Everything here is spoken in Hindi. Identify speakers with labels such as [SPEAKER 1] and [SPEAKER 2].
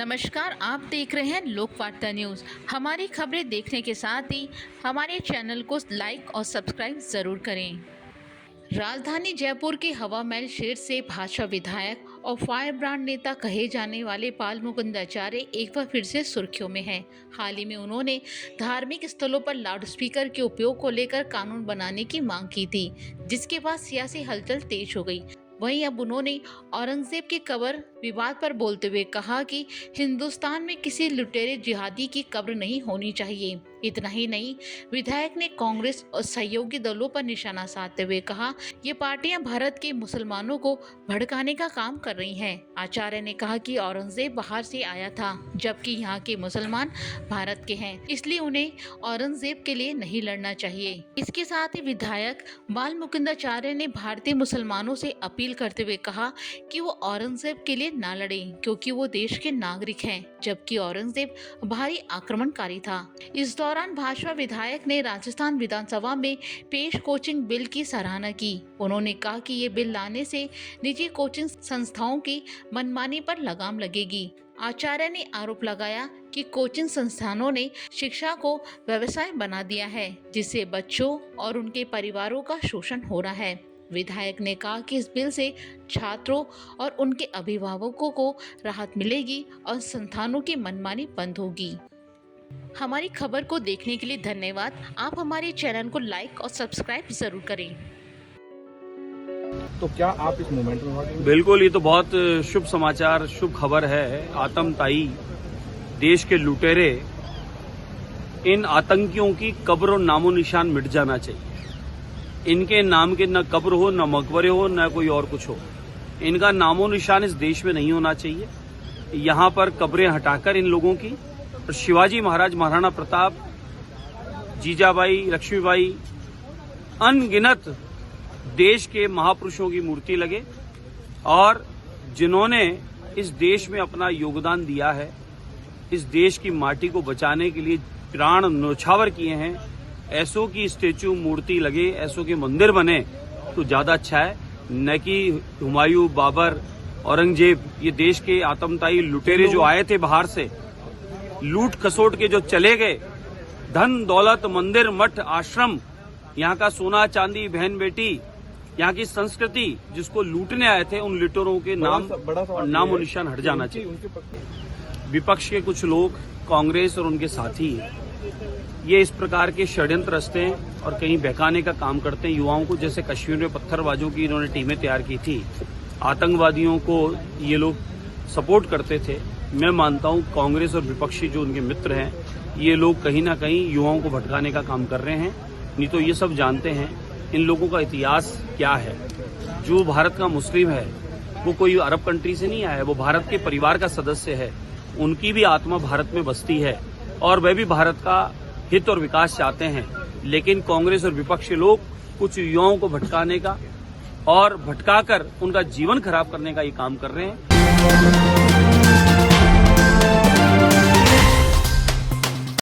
[SPEAKER 1] नमस्कार, आप देख रहे हैं लोकवार्ता न्यूज़। हमारी खबरें देखने के साथ ही हमारे चैनल को लाइक और सब्सक्राइब ज़रूर करें। राजधानी जयपुर के हवा महल क्षेत्र से भाजपा विधायक और फायर ब्रांड नेता कहे जाने वाले पाल मुकुंद आचार्य एक बार फिर से सुर्खियों में हैं। हाल ही में उन्होंने धार्मिक स्थलों पर लाउडस्पीकर के उपयोग को लेकर कानून बनाने की मांग की थी, जिसके बाद सियासी हलचल तेज हो गई। वहीं अब उन्होंने औरंगजेब के कब्र विवाद पर बोलते हुए कहा कि हिंदुस्तान में किसी लुटेरे जिहादी की कब्र नहीं होनी चाहिए। इतना ही नहीं, विधायक ने कांग्रेस और सहयोगी दलों पर निशाना साधते हुए कहा, ये पार्टियां भारत के मुसलमानों को भड़काने का काम कर रही हैं। आचार्य ने कहा कि औरंगजेब बाहर से आया था, जबकि यहाँ के मुसलमान भारत के हैं, इसलिए उन्हें औरंगजेब के लिए नहीं लड़ना चाहिए। इसके साथ ही विधायक बाल मुकुंद आचार्य ने भारतीय मुसलमानों से अपील करते हुए कहा कि वो औरंगजेब के लिए ना लड़े, क्योंकि वो देश के नागरिक हैं, जबकि औरंगजेब भारी आक्रमणकारी था। इस दौरान भाजपा विधायक ने राजस्थान विधानसभा में पेश कोचिंग बिल की सराहना की। उन्होंने कहा कि ये बिल लाने से निजी कोचिंग संस्थाओं की मनमानी पर लगाम लगेगी। आचार्य ने आरोप लगाया कि कोचिंग संस्थानों ने शिक्षा को व्यवसाय बना दिया है, जिससे बच्चों और उनके परिवारों का शोषण हो रहा है। विधायक ने कहा कि इस बिल से छात्रों और उनके अभिभावकों को राहत मिलेगी और संस्थानों की मनमानी बंद होगी। हमारी खबर को देखने के लिए धन्यवाद। आप हमारे चैनल को लाइक और सब्सक्राइब जरूर करें।
[SPEAKER 2] तो क्या आप इस मूवमेंट में?
[SPEAKER 3] बिल्कुल, ये तो बहुत शुभ समाचार, शुभ खबर है। आतंकताई देश के लुटेरे, इन आतंकियों की कब्र और नामो निशान मिट जाना चाहिए। इनके नाम के न कब्र हो, न मकबरे हो, न कोई और कुछ हो। इनका नामो निशान इस देश में नहीं होना चाहिए। यहाँ पर कब्रें हटाकर इन लोगों की शिवाजी महाराज, महाराणा प्रताप, जीजाबाई, लक्ष्मीबाई, अनगिनत देश के महापुरुषों की मूर्ति लगे और जिन्होंने इस देश में अपना योगदान दिया है, इस देश की माटी को बचाने के लिए प्राण न्यौछावर किए हैं, ऐसों की स्टेचू, मूर्ति लगे, ऐसों के मंदिर बने तो ज्यादा अच्छा है, न कि हुमायूं, बाबर, औरंगजेब, ये देश के आतंकताई लुटेरे जो आए थे बाहर से, लूट खसोट के जो चले गए, धन दौलत, मंदिर, मठ, आश्रम, यहाँ का सोना चांदी, बहन बेटी, यहाँ की संस्कृति जिसको लूटने आए थे, उन लुटेरों के नाम और निशान हट जाना चाहिए। विपक्ष के कुछ लोग, कांग्रेस और उनके साथी, ये इस प्रकार के षड्यंत्र रचते हैं और कहीं बहकाने का काम करते हैं युवाओं को। जैसे कश्मीर में पत्थरबाजों की इन्होंने टीमें तैयार की थी, आतंकवादियों को ये लोग सपोर्ट करते थे। मैं मानता हूं कांग्रेस और विपक्षी जो उनके मित्र हैं, ये लोग कहीं ना कहीं युवाओं को भटकाने का काम कर रहे हैं। नहीं तो ये सब जानते हैं इन लोगों का इतिहास क्या है। जो भारत का मुस्लिम है वो कोई अरब कंट्री से नहीं आया है, वो भारत के परिवार का सदस्य है। उनकी भी आत्मा भारत में बसती है और वह भी भारत का हित और विकास चाहते हैं। लेकिन कांग्रेस और विपक्ष के लोग कुछ युवाओं को भटकाने का और भटकाकर उनका जीवन खराब करने का ये काम कर रहे हैं।